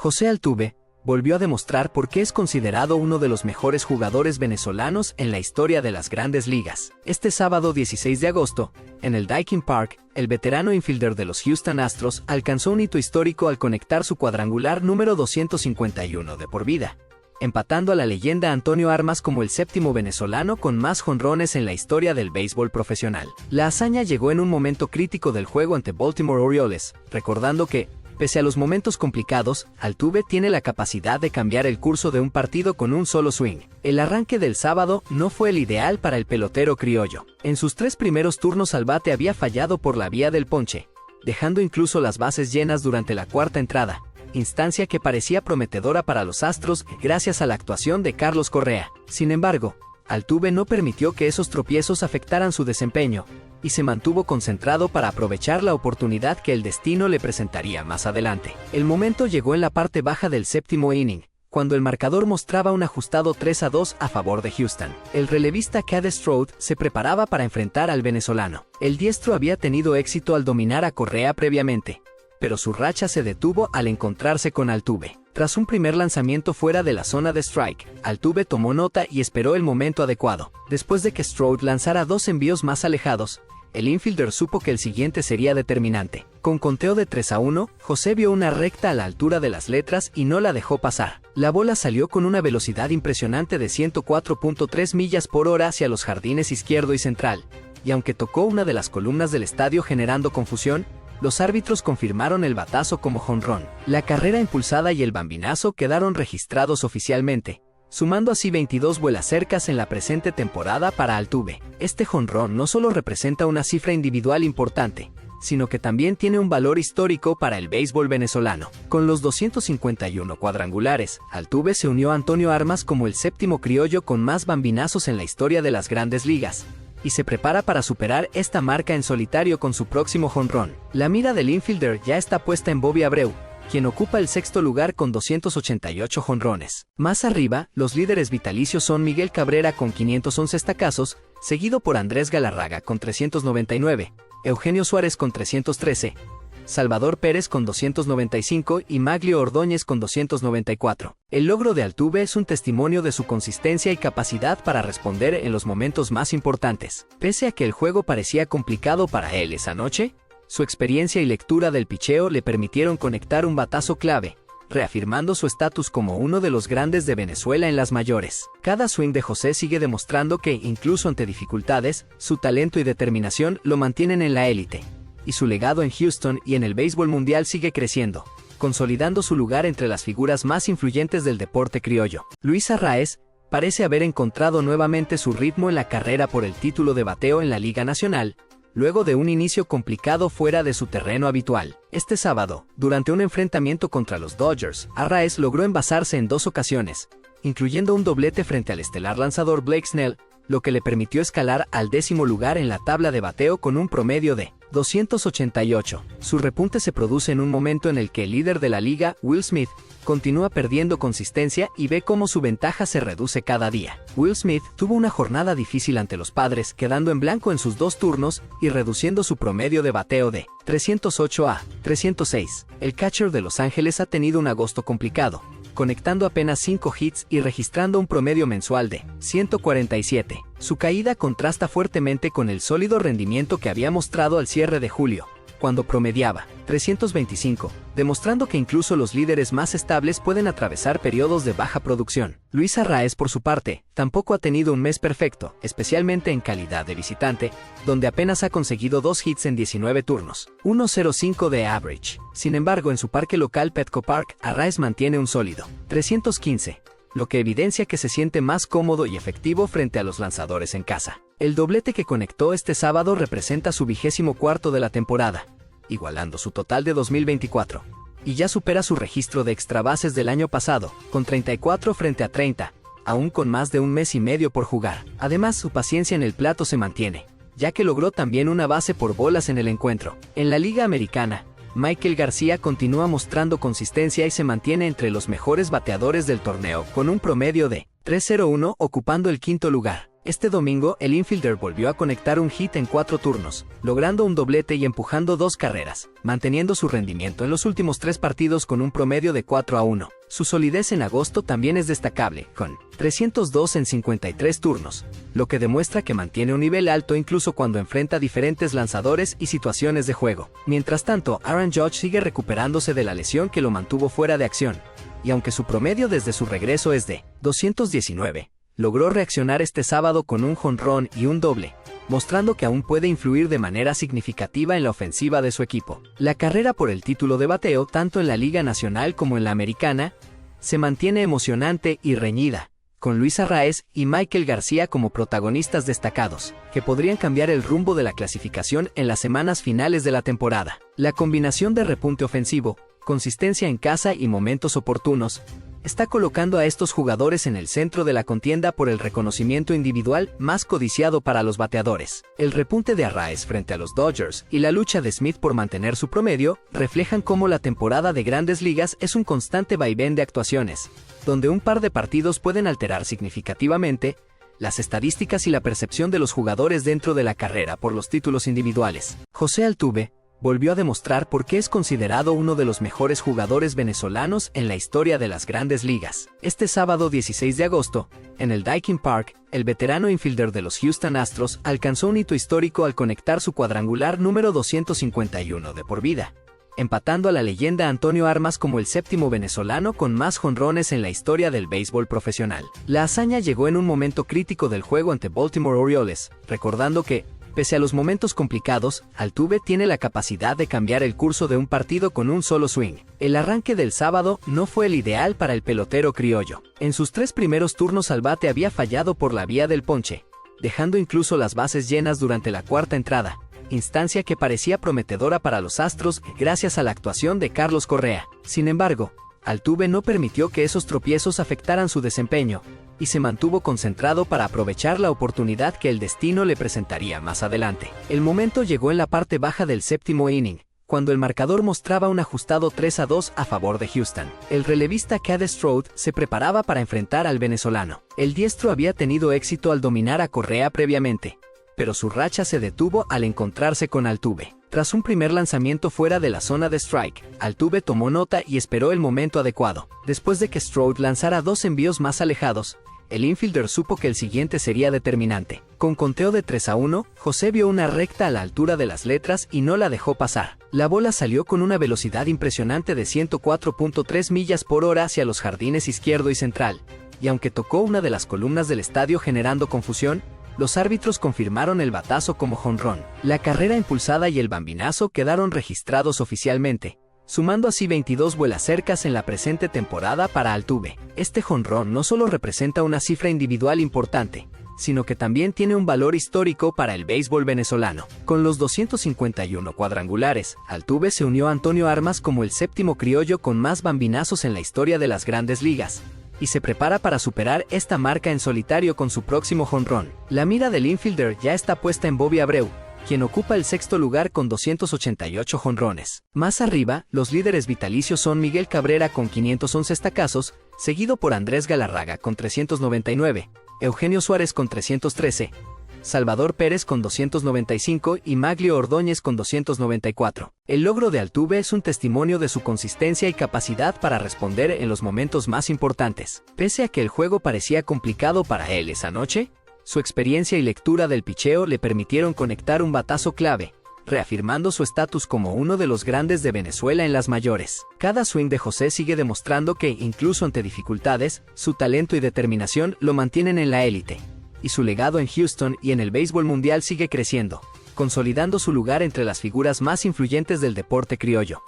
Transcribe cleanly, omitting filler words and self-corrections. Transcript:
José Altuve volvió a demostrar por qué es considerado uno de los mejores jugadores venezolanos en la historia de las grandes ligas. Este sábado 16 de agosto, en el Daikin Park, el veterano infielder de los Houston Astros alcanzó un hito histórico al conectar su cuadrangular número 251 de por vida, empatando a la leyenda Antonio Armas como el séptimo venezolano con más jonrones en la historia del béisbol profesional. La hazaña llegó en un momento crítico del juego ante Baltimore Orioles, recordando que, pese a los momentos complicados, Altuve tiene la capacidad de cambiar el curso de un partido con un solo swing. El arranque del sábado no fue el ideal para el pelotero criollo. En sus 3 primeros turnos al bate había fallado por la vía del ponche, dejando incluso las bases llenas durante la 4ª entrada, instancia que parecía prometedora para los Astros gracias a la actuación de Carlos Correa. Sin embargo, Altuve no permitió que esos tropiezos afectaran su desempeño, y se mantuvo concentrado para aprovechar la oportunidad que el destino le presentaría más adelante. El momento llegó en la parte baja del 7º inning, cuando el marcador mostraba un ajustado 3-2 a favor de Houston. El relevista Cade Stroud se preparaba para enfrentar al venezolano. El diestro había tenido éxito al dominar a Correa previamente, pero su racha se detuvo al encontrarse con Altuve. Tras un primer lanzamiento fuera de la zona de strike, Altuve tomó nota y esperó el momento adecuado. Después de que Stroud lanzara 2 envíos más alejados, el infielder supo que el siguiente sería determinante. Con conteo de 3-1, José vio una recta a la altura de las letras y no la dejó pasar. La bola salió con una velocidad impresionante de 104.3 millas por hora hacia los jardines izquierdo y central, y aunque tocó una de las columnas del estadio generando confusión, los árbitros confirmaron el batazo como jonrón. La carrera impulsada y el bambinazo quedaron registrados oficialmente, sumando así 22 vuelacercas en la presente temporada para Altuve. Este jonrón no solo representa una cifra individual importante, sino que también tiene un valor histórico para el béisbol venezolano. Con los 251 cuadrangulares, Altuve se unió a Antonio Armas como el 7º criollo con más bambinazos en la historia de las grandes ligas, y se prepara para superar esta marca en solitario con su próximo jonrón. La mira del infielder ya está puesta en Bobby Abreu, quien ocupa el 6º lugar con 288 jonrones. Más arriba, los líderes vitalicios son Miguel Cabrera con 511 estacazos, seguido por Andrés Galarraga con 399, Eugenio Suárez con 313, Salvador Pérez con 295 y Maglio Ordóñez con 294. El logro de Altuve es un testimonio de su consistencia y capacidad para responder en los momentos más importantes. Pese a que el juego parecía complicado para él esa noche, su experiencia y lectura del picheo le permitieron conectar un batazo clave, reafirmando su estatus como uno de los grandes de Venezuela en las mayores. Cada swing de José sigue demostrando que, incluso ante dificultades, su talento y determinación lo mantienen en la élite, y su legado en Houston y en el béisbol mundial sigue creciendo, consolidando su lugar entre las figuras más influyentes del deporte criollo. Luis Arraez parece haber encontrado nuevamente su ritmo en la carrera por el título de bateo en la Liga Nacional, luego de un inicio complicado fuera de su terreno habitual. Este sábado, durante un enfrentamiento contra los Dodgers, Arraez logró envasarse en 2 ocasiones, incluyendo un doblete frente al estelar lanzador Blake Snell, lo que le permitió escalar al 10º lugar en la tabla de bateo con un promedio de 288. Su repunte se produce en un momento en el que el líder de la liga, Will Smith, continúa perdiendo consistencia y ve cómo su ventaja se reduce cada día. Will Smith tuvo una jornada difícil ante los Padres, quedando en blanco en sus 2 turnos y reduciendo su promedio de bateo de 308 a 306. El catcher de Los Ángeles ha tenido un agosto complicado, conectando apenas 5 hits y registrando un promedio mensual de 147. Su caída contrasta fuertemente con el sólido rendimiento que había mostrado al cierre de julio, cuando promediaba 325, demostrando que incluso los líderes más estables pueden atravesar periodos de baja producción. Luis Arraez, por su parte, tampoco ha tenido un mes perfecto, especialmente en calidad de visitante, donde apenas ha conseguido 2 hits en 19 turnos, 1.05 de average. Sin embargo, en su parque local Petco Park, Arraez mantiene un sólido 315, lo que evidencia que se siente más cómodo y efectivo frente a los lanzadores en casa. El doblete que conectó este sábado representa su 24º de la temporada, igualando su total de 2024, y ya supera su registro de extrabases del año pasado, con 34 frente a 30, aún con más de un mes y medio por jugar. Además, su paciencia en el plato se mantiene, ya que logró también una base por bolas en el encuentro. En la Liga Americana, Michael García continúa mostrando consistencia y se mantiene entre los mejores bateadores del torneo, con un promedio de 3.01 ocupando el 5º lugar. Este domingo, el infielder volvió a conectar un hit en 4 turnos, logrando un doblete y empujando 2 carreras, manteniendo su rendimiento en los últimos 3 partidos con un promedio de 4-1. Su solidez en agosto también es destacable, con 302 en 53 turnos, lo que demuestra que mantiene un nivel alto incluso cuando enfrenta diferentes lanzadores y situaciones de juego. Mientras tanto, Aaron Judge sigue recuperándose de la lesión que lo mantuvo fuera de acción, y aunque su promedio desde su regreso es de 219, logró reaccionar este sábado con un jonrón y un doble, mostrando que aún puede influir de manera significativa en la ofensiva de su equipo. La carrera por el título de bateo, tanto en la Liga Nacional como en la Americana, se mantiene emocionante y reñida, con Luis Arraez y Michael García como protagonistas destacados, que podrían cambiar el rumbo de la clasificación en las semanas finales de la temporada. La combinación de repunte ofensivo, consistencia en casa y momentos oportunos, está colocando a estos jugadores en el centro de la contienda por el reconocimiento individual más codiciado para los bateadores. El repunte de Arraez frente a los Dodgers y la lucha de Smith por mantener su promedio reflejan cómo la temporada de Grandes Ligas es un constante vaivén de actuaciones, donde un par de partidos pueden alterar significativamente las estadísticas y la percepción de los jugadores dentro de la carrera por los títulos individuales. José Altuve volvió a demostrar por qué es considerado uno de los mejores jugadores venezolanos en la historia de las Grandes Ligas. Este sábado 16 de agosto, en el Daikin Park, el veterano infielder de los Houston Astros alcanzó un hito histórico al conectar su cuadrangular número 251 de por vida, empatando a la leyenda Antonio Armas como el séptimo venezolano con más jonrones en la historia del béisbol profesional. La hazaña llegó en un momento crítico del juego ante Baltimore Orioles, recordando que, pese a los momentos complicados, Altuve tiene la capacidad de cambiar el curso de un partido con un solo swing. El arranque del sábado no fue el ideal para el pelotero criollo. En sus 3 primeros turnos al bate había fallado por la vía del ponche, dejando incluso las bases llenas durante la 4ª entrada, instancia que parecía prometedora para los Astros gracias a la actuación de Carlos Correa. Sin embargo, Altuve no permitió que esos tropiezos afectaran su desempeño, y se mantuvo concentrado para aprovechar la oportunidad que el destino le presentaría más adelante. El momento llegó en la parte baja del 7º inning, cuando el marcador mostraba un ajustado 3-2 a favor de Houston. El relevista Cade Stroud se preparaba para enfrentar al venezolano. El diestro había tenido éxito al dominar a Correa previamente, pero su racha se detuvo al encontrarse con Altuve. Tras un primer lanzamiento fuera de la zona de strike, Altuve tomó nota y esperó el momento adecuado. Después de que Stroud lanzara 2 envíos más alejados, el infielder supo que el siguiente sería determinante. Con conteo de 3-1, José vio una recta a la altura de las letras y no la dejó pasar. La bola salió con una velocidad impresionante de 104.3 millas por hora hacia los jardines izquierdo y central, y aunque tocó una de las columnas del estadio generando confusión, los árbitros confirmaron el batazo como jonrón. La carrera impulsada y el bambinazo quedaron registrados oficialmente, sumando así 22 vuelacercas en la presente temporada para Altuve. Este jonrón no solo representa una cifra individual importante, sino que también tiene un valor histórico para el béisbol venezolano. Con los 251 cuadrangulares, Altuve se unió a Antonio Armas como el 7º criollo con más bambinazos en la historia de las Grandes Ligas, y se prepara para superar esta marca en solitario con su próximo jonrón. La mira del infielder ya está puesta en Bobby Abreu, quien ocupa el 6º lugar con 288 jonrones. Más arriba, los líderes vitalicios son Miguel Cabrera con 511 estacazos, seguido por Andrés Galarraga con 399, Eugenio Suárez con 313, Salvador Pérez con 295 y Maglio Ordóñez con 294. El logro de Altuve es un testimonio de su consistencia y capacidad para responder en los momentos más importantes. Pese a que el juego parecía complicado para él esa noche, su experiencia y lectura del picheo le permitieron conectar un batazo clave, reafirmando su estatus como uno de los grandes de Venezuela en las mayores. Cada swing de José sigue demostrando que, incluso ante dificultades, su talento y determinación lo mantienen en la élite, y su legado en Houston y en el béisbol mundial sigue creciendo, consolidando su lugar entre las figuras más influyentes del deporte criollo.